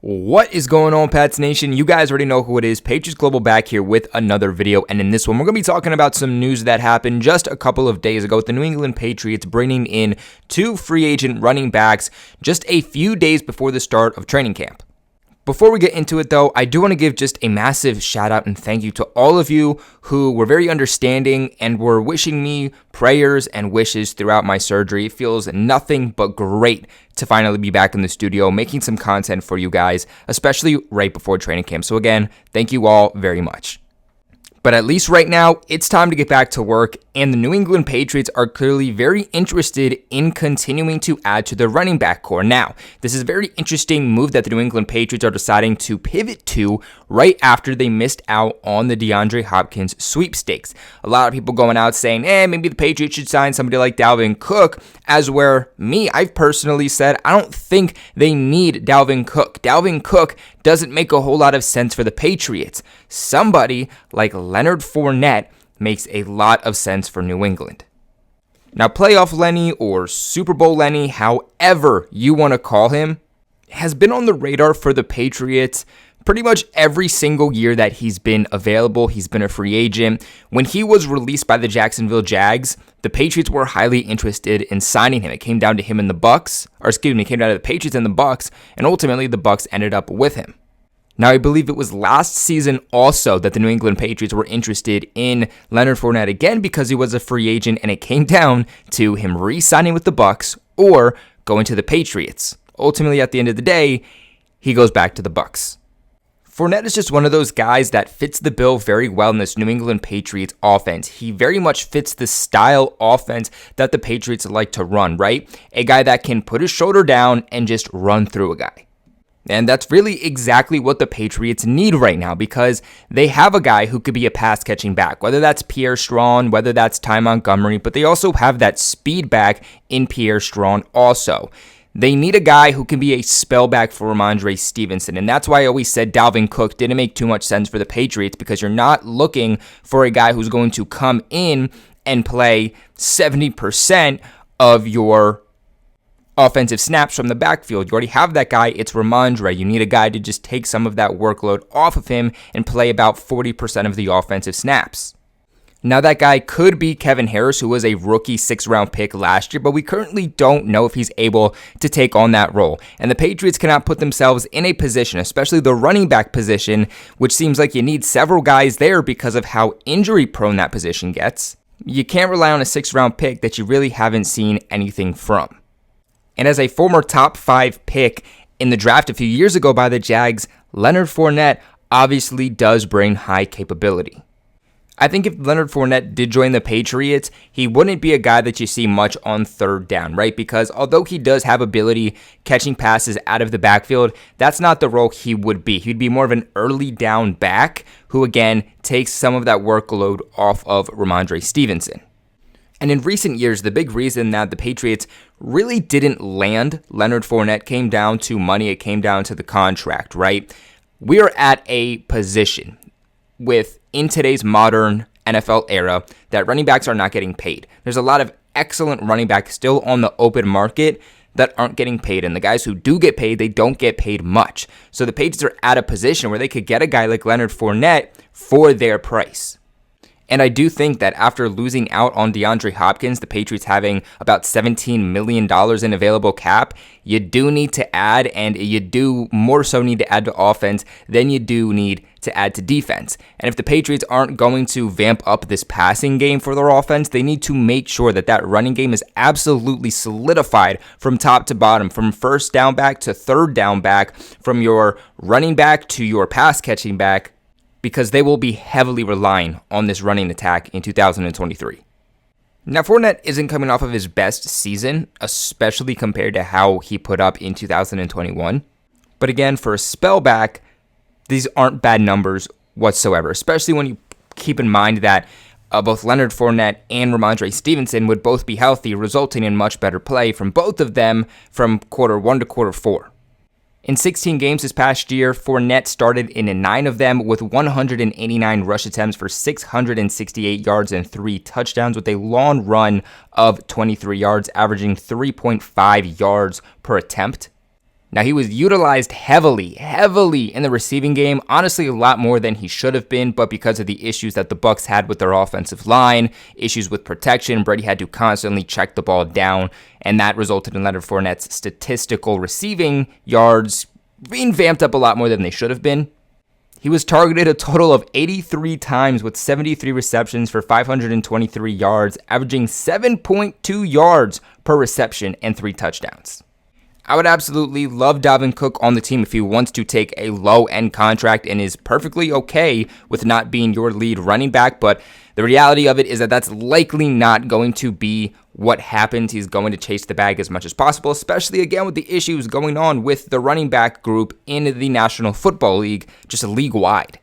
What is going on, Pats Nation? You guys already know who it is. Patriots Global back here with another video. And in this one, we're going to be talking about some news that happened just a couple of days ago with the New England Patriots bringing in two free agent running backs just a few days before the start of training camp. Before we get into it, though, I do want to give just a massive shout out and thank you to all of you who were very understanding and were wishing me prayers and wishes throughout my surgery. It feels nothing but great to finally be back in the studio making some content for you guys, especially right before training camp. So again, thank you all very much. But at least right now, it's time to get back to work, and the New England Patriots are clearly very interested in continuing to add to their running back core. Now, this is a very interesting move that the New England Patriots are deciding to pivot to right after they missed out on the DeAndre Hopkins sweepstakes. A lot of people going out saying, maybe the Patriots should sign somebody like Dalvin Cook, as where I've personally said, I don't think they need Dalvin Cook. Dalvin Cook doesn't make a whole lot of sense for the Patriots. Somebody like Leonard Fournette makes a lot of sense for New England. Now, Playoff Lenny or Super Bowl Lenny, however you want to call him, has been on the radar for the Patriots pretty much every single year that he's been available. He's been a free agent. When he was released by the Jacksonville Jags, the Patriots were highly interested in signing him. It came down to him and the Bucks, it came down to the Patriots and the Bucks, and ultimately the Bucks ended up with him. Now, I believe it was last season also that the New England Patriots were interested in Leonard Fournette again because he was a free agent, and it came down to him re-signing with the Bucks or going to the Patriots. Ultimately, at the end of the day, he goes back to the Bucks. Fournette is just one of those guys that fits the bill very well in this New England Patriots offense. He very much fits the style offense that the Patriots like to run, right? A guy that can put his shoulder down and just run through a guy. And that's really exactly what the Patriots need right now because they have a guy who could be a pass-catching back, whether that's Pierre Strong, whether that's Ty Montgomery, but they also have that speed back in Pierre Strong also. They need a guy who can be a spellback for Ramondre Stevenson, and that's why I always said Dalvin Cook didn't make too much sense for the Patriots because you're not looking for a guy who's going to come in and play 70% of your offensive snaps from the backfield. You already have that guy. It's Ramondre. You need a guy to just take some of that workload off of him and play about 40% of the offensive snaps. Now, that guy could be Kevin Harris, who was a rookie 6th-round pick last year, but we currently don't know if he's able to take on that role. And the Patriots cannot put themselves in a position, especially the running back position, which seems like you need several guys there because of how injury-prone that position gets. You can't rely on a 6th-round pick that you really haven't seen anything from. And as a former top 5 pick in the draft a few years ago by the Jags, Leonard Fournette obviously does bring high capability. I think if Leonard Fournette did join the Patriots, he wouldn't be a guy that you see much on third down, right? Because although he does have ability catching passes out of the backfield, that's not the role he would be. He'd be more of an early down back who, again, takes some of that workload off of Ramondre Stevenson. And in recent years, the big reason that the Patriots really didn't land Leonard Fournette came down to money. It came down to the contract, right? We are at a position in today's modern NFL era that running backs are not getting paid. There's a lot of excellent running backs still on the open market that aren't getting paid. And the guys who do get paid, they don't get paid much. So the Patriots are at a position where they could get a guy like Leonard Fournette for their price. And I do think that after losing out on DeAndre Hopkins, the Patriots having about $17 million in available cap, you do need to add, and you do more so need to add to offense than you do need to add to defense. And if the Patriots aren't going to vamp up this passing game for their offense, they need to make sure that that running game is absolutely solidified from top to bottom, from first down back to third down back, from your running back to your pass catching back, because they will be heavily relying on this running attack in 2023. Now, Fournette isn't coming off of his best season, especially compared to how he put up in 2021. But again, for a spellback, these aren't bad numbers whatsoever, especially when you keep in mind that both Leonard Fournette and Ramondre Stevenson would both be healthy, resulting in much better play from both of them from quarter 1 to quarter 4. In 16 games this past year, Fournette started in 9 of them with 189 rush attempts for 668 yards and 3 touchdowns with a long run of 23 yards, averaging 3.5 yards per attempt. Now, he was utilized heavily in the receiving game, honestly a lot more than he should have been, but because of the issues that the Bucs had with their offensive line, issues with protection, Brady had to constantly check the ball down, and that resulted in Leonard Fournette's statistical receiving yards being vamped up a lot more than they should have been. He was targeted a total of 83 times with 73 receptions for 523 yards, averaging 7.2 yards per reception and 3 touchdowns. I would absolutely love Dalvin Cook on the team if he wants to take a low-end contract and is perfectly okay with not being your lead running back, but the reality of it is that that's likely not going to be what happens. He's going to chase the bag as much as possible, especially again with the issues going on with the running back group in the National Football League, just league-wide.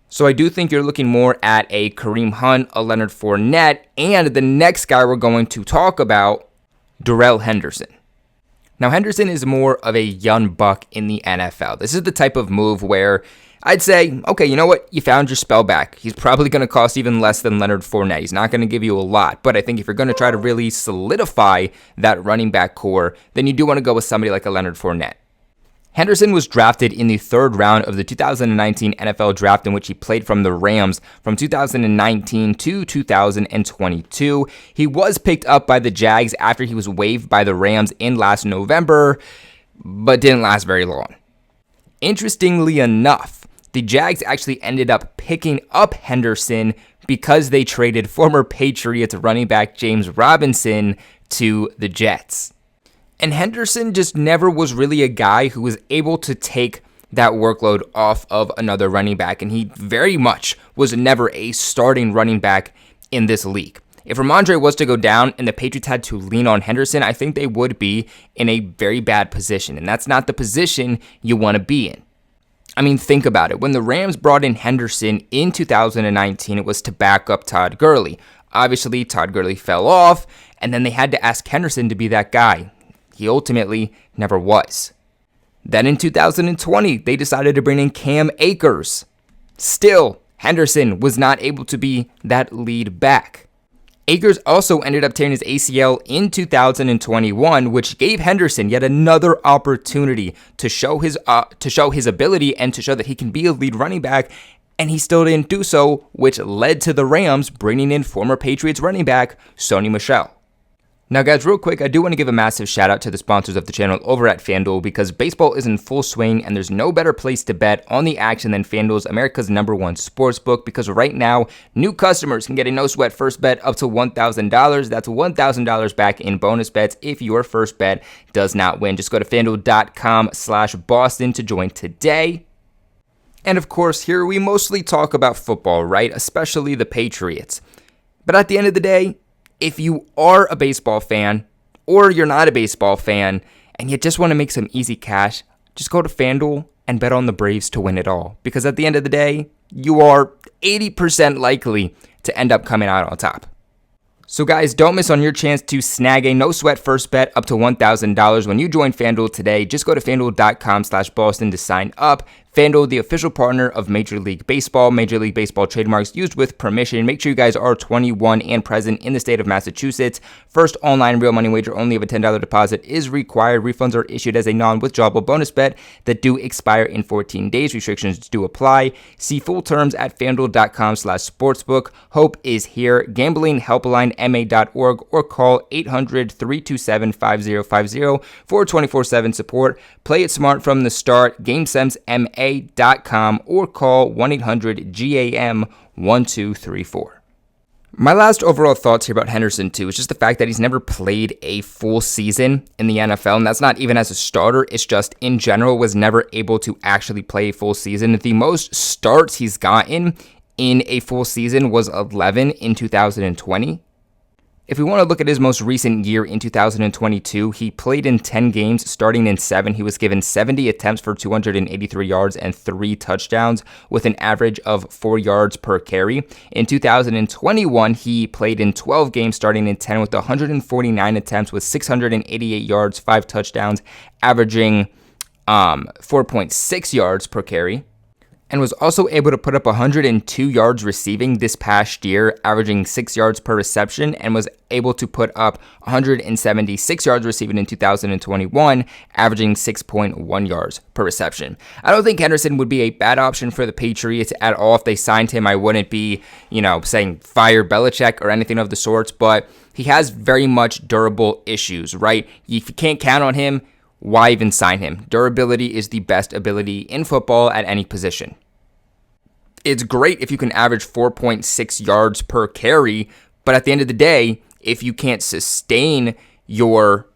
So I do think you're looking more at a Kareem Hunt, a Leonard Fournette, and the next guy we're going to talk about, Darrell Henderson. Now, Henderson is more of a young buck in the NFL. This is the type of move where I'd say, okay, you know what? You found your spell back. He's probably going to cost even less than Leonard Fournette. He's not going to give you a lot. But I think if you're going to try to really solidify that running back core, then you do want to go with somebody like a Leonard Fournette. Henderson was drafted in the 3rd round of the 2019 NFL Draft, in which he played from the Rams from 2019 to 2022. He was picked up by the Jags after he was waived by the Rams in last November, but didn't last very long. Interestingly enough, the Jags actually ended up picking up Henderson because they traded former Patriots running back James Robinson to the Jets. And Henderson just never was really a guy who was able to take that workload off of another running back, and he very much was never a starting running back in this league. If Ramondre was to go down and the Patriots had to lean on Henderson, I think they would be in a very bad position, and that's not the position you want to be in. I mean, think about it. When the Rams brought in Henderson in 2019, it was to back up Todd Gurley. Obviously, Todd Gurley fell off, and then they had to ask Henderson to be that guy. He ultimately never was. Then in 2020, they decided to bring in Cam Akers. Still, Henderson was not able to be that lead back. Akers also ended up tearing his ACL in 2021, which gave Henderson yet another opportunity to show his ability and to show that he can be a lead running back, and he still didn't do so, which led to the Rams bringing in former Patriots running back Sony Michel. Now guys, real quick, I do want to give a massive shout out to the sponsors of the channel over at FanDuel, because baseball is in full swing and there's no better place to bet on the action than FanDuel's America's #1 sportsbook, because right now, new customers can get a no sweat first bet up to $1,000. That's $1,000 back in bonus bets if your first bet does not win. Just go to FanDuel.com/Boston to join today. And of course, here we mostly talk about football, right? Especially the Patriots. But at the end of the day, if you are a baseball fan, or you're not a baseball fan, and you just want to make some easy cash, just go to FanDuel and bet on the Braves to win it all. Because at the end of the day, you are 80% likely to end up coming out on top. So guys, don't miss on your chance to snag a no-sweat first bet up to $1,000 when you join FanDuel today. Just go to FanDuel.com/Boston to sign up. FanDuel, the official partner of Major League Baseball. Major League Baseball trademarks used with permission. Make sure you guys are 21 and present in the state of Massachusetts. First online real money wager only of a $10 deposit is required. Refunds are issued as a non-withdrawable bonus bet that do expire in 14 days. Restrictions do apply. See full terms at FanDuel.com/sportsbook. Hope is here. Gambling helpline ma.org or call 800-327-5050 for 24/7 support. Play it smart from the start. GameSenseMA.com or call 1-800-GAM-1234. My last overall thoughts here about Henderson too is just the fact that he's never played a full season in the NFL, and that's not even as a starter. It's just in general was never able to actually play a full season. The most starts he's gotten in a full season was 11 in 2020. If we want to look at his most recent year in 2022, he played in 10 games, starting in 7. He was given 70 attempts for 283 yards and 3 touchdowns with an average of 4 yards per carry. In 2021, he played in 12 games, starting in 10 with 149 attempts with 688 yards, 5 touchdowns, averaging 4.6 yards per carry. and was also able to put up 102 yards receiving this past year, averaging 6 yards per reception, and was able to put up 176 yards receiving in 2021, averaging 6.1 yards per reception. I don't think Henderson would be a bad option for the Patriots at all. If they signed him, I wouldn't be, saying fire Belichick or anything of the sorts, but he has very much durable issues, right? If you can't count on him, why even sign him? Durability is the best ability in football at any position. It's great if you can average 4.6 yards per carry, but at the end of the day, if you can't sustain your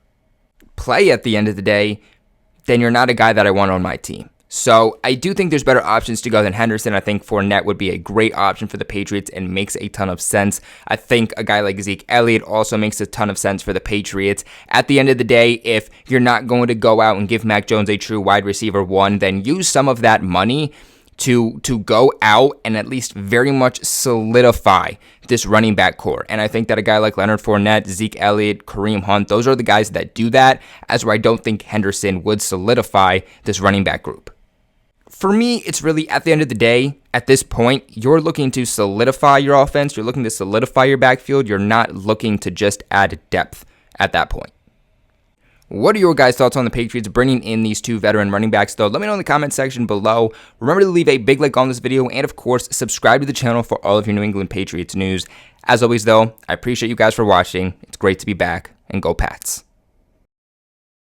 play at the end of the day, then you're not a guy that I want on my team. So I do think there's better options to go than Henderson. I think Fournette would be a great option for the Patriots and makes a ton of sense. I think a guy like Zeke Elliott also makes a ton of sense for the Patriots. At the end of the day, if you're not going to go out and give Mac Jones a true wide receiver one, then use some of that money to go out and at least very much solidify this running back core. And I think that a guy like Leonard Fournette, Zeke Elliott, Kareem Hunt, those are the guys that do that, as where I don't think Henderson would solidify this running back group. For me, it's really, at the end of the day, at this point, you're looking to solidify your offense. You're looking to solidify your backfield. You're not looking to just add depth at that point. What are your guys' thoughts on the Patriots bringing in these two veteran running backs, though? Let me know in the comment section below. Remember to leave a big like on this video, and of course, subscribe to the channel for all of your New England Patriots news. As always, though, I appreciate you guys for watching. It's great to be back, and go Pats.